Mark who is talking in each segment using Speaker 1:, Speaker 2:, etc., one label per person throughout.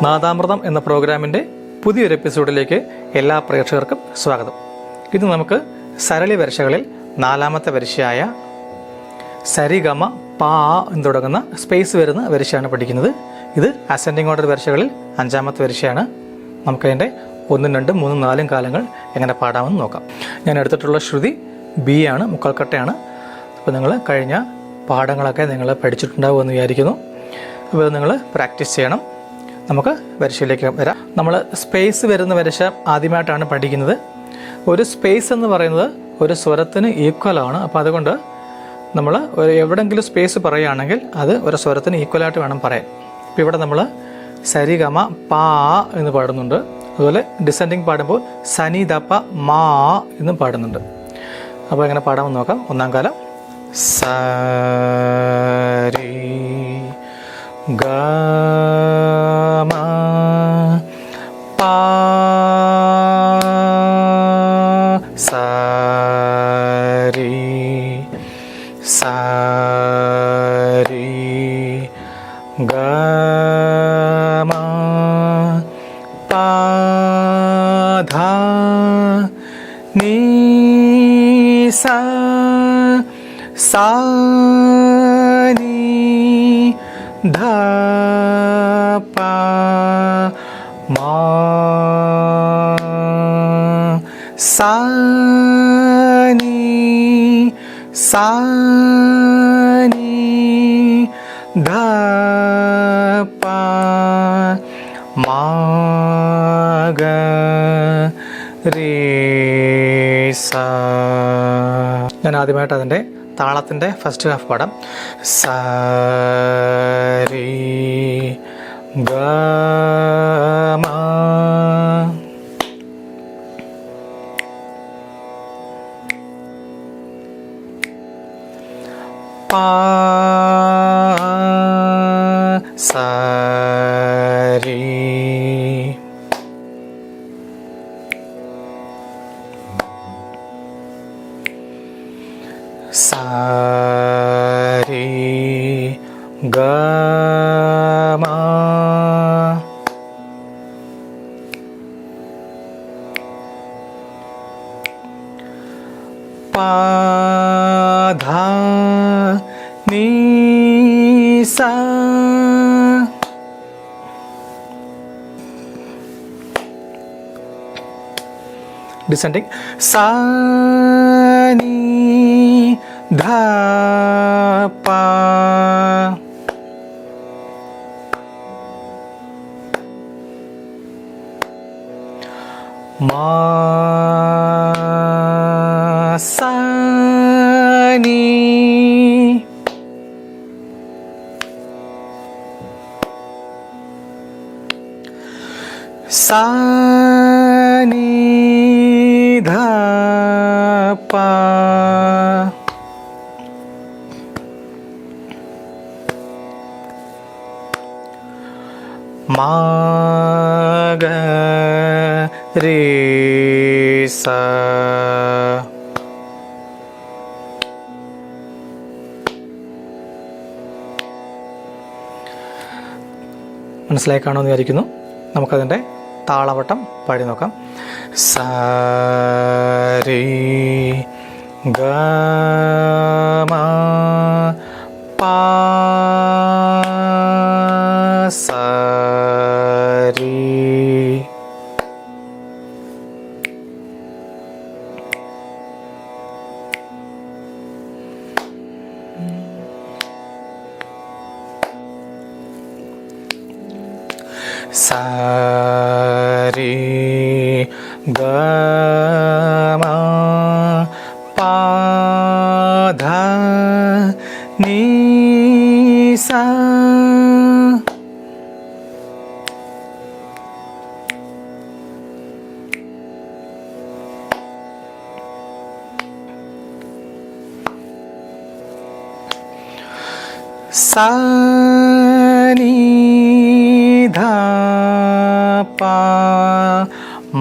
Speaker 1: നാദാമൃതം എന്ന പ്രോഗ്രാമിൻ്റെ പുതിയൊരു എപ്പിസോഡിലേക്ക് എല്ലാ പ്രേക്ഷകർക്കും സ്വാഗതം. ഇത് നമുക്ക് സരളി വരിശകളിൽ നാലാമത്തെ വരിശയായ സരിഗമ പാ എന്ന് തുടങ്ങുന്ന സ്പേസ് വരുന്ന വരിശയാണ് പഠിക്കുന്നത്. ഇത് അസെൻഡിങ് ഓർഡർ വരിശകളിൽ അഞ്ചാമത്തെ വരിശയാണ്. നമുക്കതിൻ്റെ 1, 2, 3, 4 കാലങ്ങൾ എങ്ങനെ പാടാമെന്ന് നോക്കാം. ഞാൻ എടുത്തിട്ടുള്ള ശ്രുതി ബി ആണ്, മുക്കാൽക്കട്ടയാണ്. അപ്പോൾ നിങ്ങൾ കഴിഞ്ഞ പാഠങ്ങളൊക്കെ നിങ്ങൾ പഠിച്ചിട്ടുണ്ടാവുമെന്ന് വിചാരിക്കുന്നു. അപ്പോൾ ഇത് നിങ്ങൾ പ്രാക്ടീസ് ചെയ്യണം. നമുക്ക് വരിശയിലേക്ക് വരാം. നമ്മൾ സ്പേസ് വരുന്ന വരിശ ആദ്യമായിട്ടാണ് പഠിക്കുന്നത്. ഒരു സ്പേസ് എന്ന് പറയുന്നത് ഒരു സ്വരത്തിന് ഈക്വലാണ്. അപ്പോൾ അതുകൊണ്ട് നമ്മൾ എവിടെയെങ്കിലും സ്പേസ് പറയുകയാണെങ്കിൽ അത് ഒരു സ്വരത്തിന് ഈക്വലായിട്ട് വേണം പറയാൻ. ഇപ്പോൾ ഇവിടെ നമ്മൾ സരിഗമ പാ എന്ന് പാടുന്നുണ്ട്. അതുപോലെ ഡിസെൻഡിങ് പാടുമ്പോൾ സനി ദപ്പ മാ എന്നും പാടുന്നുണ്ട്. അപ്പോൾ എങ്ങനെ പാടാമെന്ന് നോക്കാം. ഒന്നാം കാലം സരി ഗമ പാ സരി സരി ഗമ പാ ധ നീ സ സാ നീ ധ പ മാ സാ നീ സാ നീ ധ പ മാ ഗ രേ സ. ഞാൻ ആദ്യമായിട്ട് അതിൻ്റെ താളത്തിൻ്റെ ഫസ്റ്റ് ഹാഫ് പാടാം. സരി ഗമ പാ സരി സരി ഗമ പാ ധ നീ സ ഡിസെൻഡിങ് സാ നീ ധ പ മാ സാ നീ സാ നീ ധ പ മാ ഗ രേ സ. മനസ്സിലായി കാണുമെന്ന് വിചാരിക്കുന്നു. നമുക്കതിൻ്റെ താളവട്ടം പാടി നോക്കാം. സരി ഗമ പാ സരി സരി ഗമ പാ ധ നീ സ സാ നീ ധ പ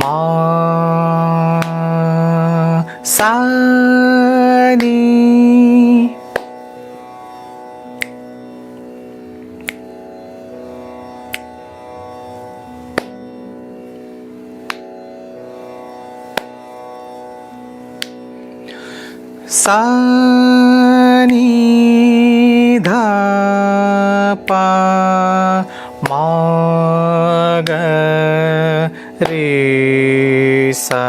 Speaker 1: മാ സാ നീ sa ni dha pa ma ga re sa.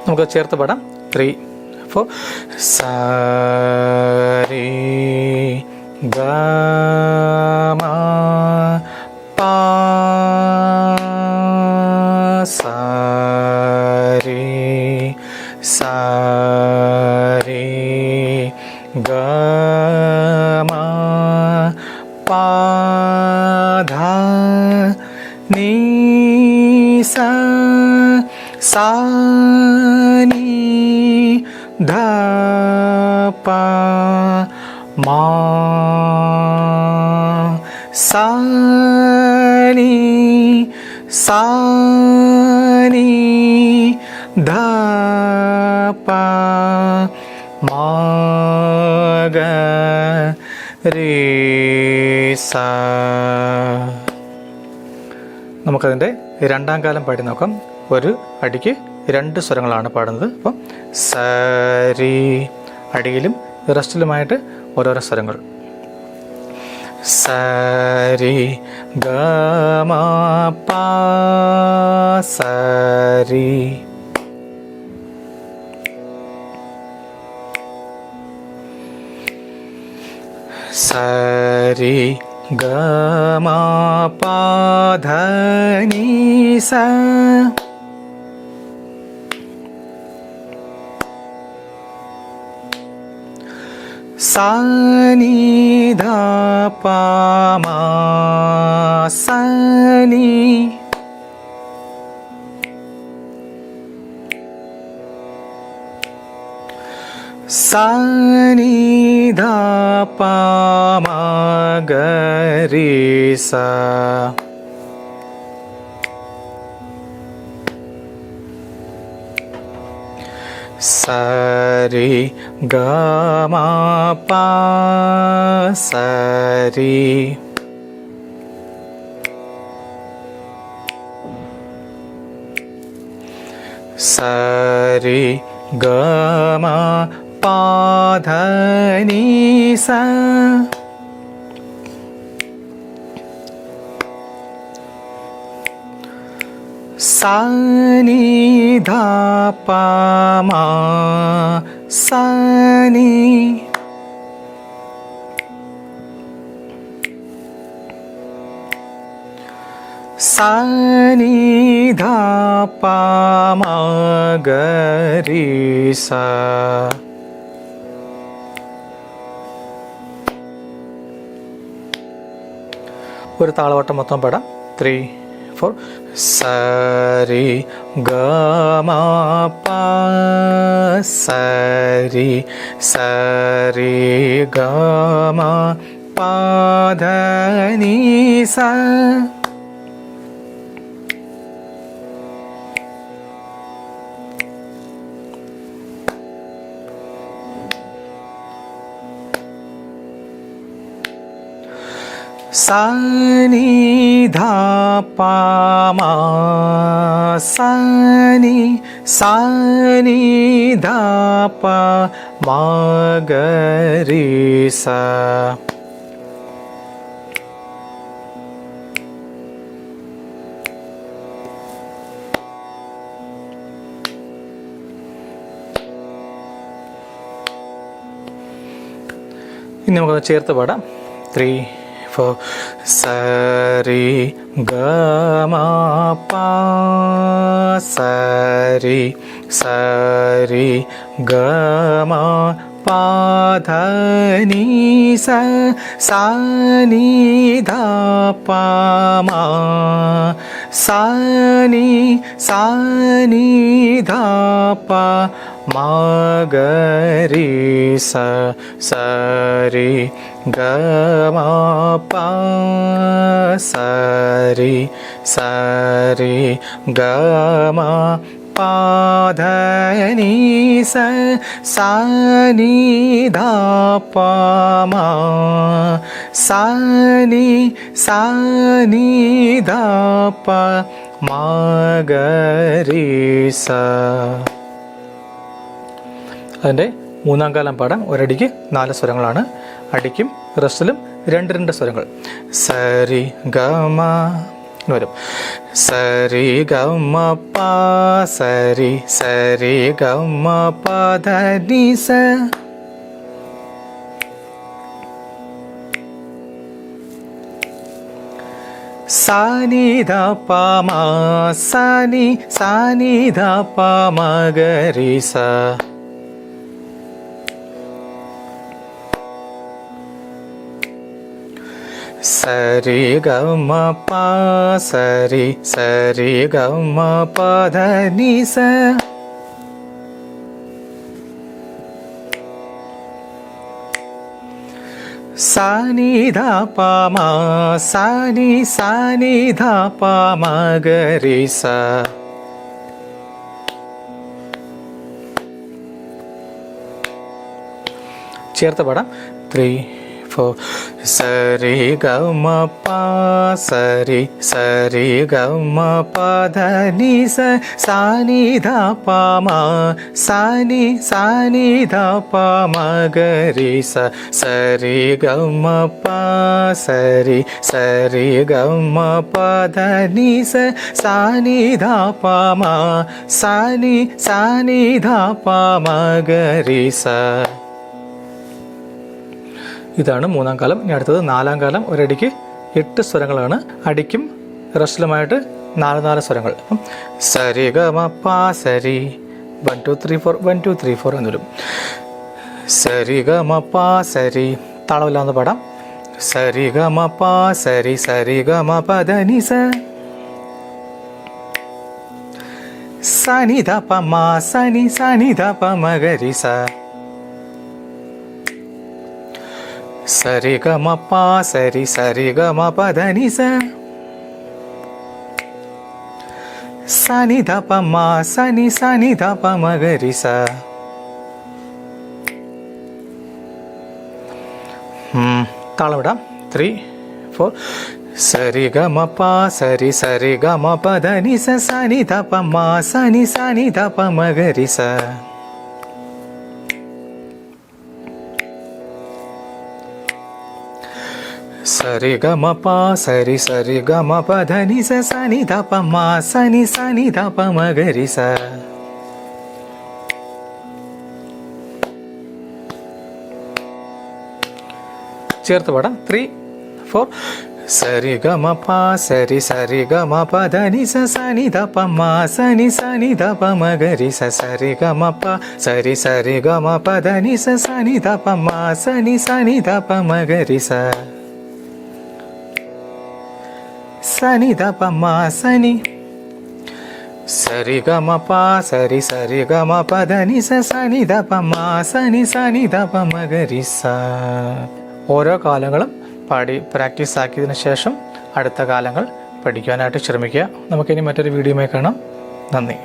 Speaker 1: നമുക്ക് ചേർത്ത് പാടാം. 3, 4. sa re ga ma pa sa re ga ma pa dha ni sa sa ni dha pa ma sa ni dha pa ma ga re sa. നമുക്കതിൻ്റെ രണ്ടാം കാലം പാടി നോക്കാം. ഒരു അടിക്ക് 2 സ്വരങ്ങളാണ് പാടുന്നത്. അപ്പം സരി അടിയിലും റെസ്റ്റിലുമായിട്ട് ഓരോരോ സ്വരങ്ങൾ. സരി ഗ മ പ സരി സരി ഗ മ പ ധ നി സ sa ni dha pa ma sa ni dha pa ma ga re sa. sa re ga ma pa sa re ga ma pa dha ni sa sa ni dha pa ma sa ni dha pa ma ga re sa. ഒരു താളവട്ടം മൊത്തം പാടാം. 3, 4. sa re ga ma pa sa re ga ma pa dha ni sa. sa ni dha pa ma sa ni dha pa ma ga re sa. ഇനി നമുക്ക് ചേർത്ത് പാടാം. 3, 4. sa re ga ma pa sa re ga ma pa dha ni sa ni dha pa ma sa ni dha pa ma ga re sa re ga ma pa sa re ga ma പാധനി സാനി ധപമ സാനി സാനി ധപ മഗരിസ. അതിൻ്റെ മൂന്നാം കാലം പാടാം. ഒരടിക്ക് 4 സ്വരങ്ങളാണ്. അടിക്കും റെസ്റ്റിലും 2 സ്വരങ്ങൾ. സരി ഗമ വരും. സരി ഗമ പ സരി സരി ഗമ പദ നി സ. സാനി ധ പ മ സാനി സാനി ധ പ മ ഗ രി സ. സരി ഗമ പ സരി സരി ഗമ പദ നി സ. സാനി ധ പ മ സാനി സാനി ധ പ മ ഗ രി സ. ചേർത്ത് പാടാം. 3 4 സരി ഗമ പ സരി സരി ഗമ പദ നി സ. സാനി ധ പ മ സാനി സാനി ധ പ മ ഗ രി സ. സരി ഗമ പ സരി സരി ഗമ പദ നി സ. സാനി ധ പ മ സാനി സാനി ധ പ മ ഗ രി സ. ഇതാണ് മൂന്നാം കാലം. ഇനി അടുത്തത് 4ാം കാലം. ഒരടിക്ക് 8 സ്വരങ്ങളാണ്. അടിക്കും റെസ്റ്റിലുമായിട്ട് 4 സ്വരങ്ങൾ. സരി ഗമ പ സരി 1 2 3 4 1 2 3 4 എന്ന് വരും. സരി ഗമ പ സരി താളമില്ലാന്ന് പാടാം. സരി ഗമ പ സരി സരി ഗമ പദ നി സ. സനി ധ പ മ സനി സനി ധ പ മ ഗ രി സ. സരി ഗമ പ സരി സരി ഗമ പദ നി സ. സനി ധ പ മ സനി സനി ധ പ മ ഗ രി സ. താളമിടാം. 3 4 സരി ഗമ പ സരി സരി ഗമ പദ നി സ. സനി ധ പ മ സനി സനി ധ പ മ ഗ രി സ. സരി ഗമ പ സരി സരി ഗമ പദ നി സ. സനി ധ പ മ സനി സനി ധ പ മ ഗ രി സ. ചേർത്ത് പാടാം. 3 4 സരി ഗമ പ സരി സരി ഗമ പദ നി സ. സനി ധ പ മ സനി സനി ധ പ മ ഗ രി സ. സരി ഗമ പ സരി സരി ഗമ പദ നി സ. സനി ധ പ മ സനി സനി ധ പ മ ഗ രി സ. സനി ധ പ മ സനി സരി ഗമ പ സരി സരി ഗമ പദ നി സ. സനി ധ പ മ സനി സനി ധ പ മ ഗ രി സ. ഓരോ കാലങ്ങളും പാടി പ്രാക്ടീസ് ആക്കിയതിനു ശേഷം അടുത്ത കാലങ്ങൾ പഠിക്കാനായിട്ട് ശ്രമിക്കുക. നമുക്കിനി മറ്റൊരു വീഡിയോയുമായി കാണാം. നന്ദി.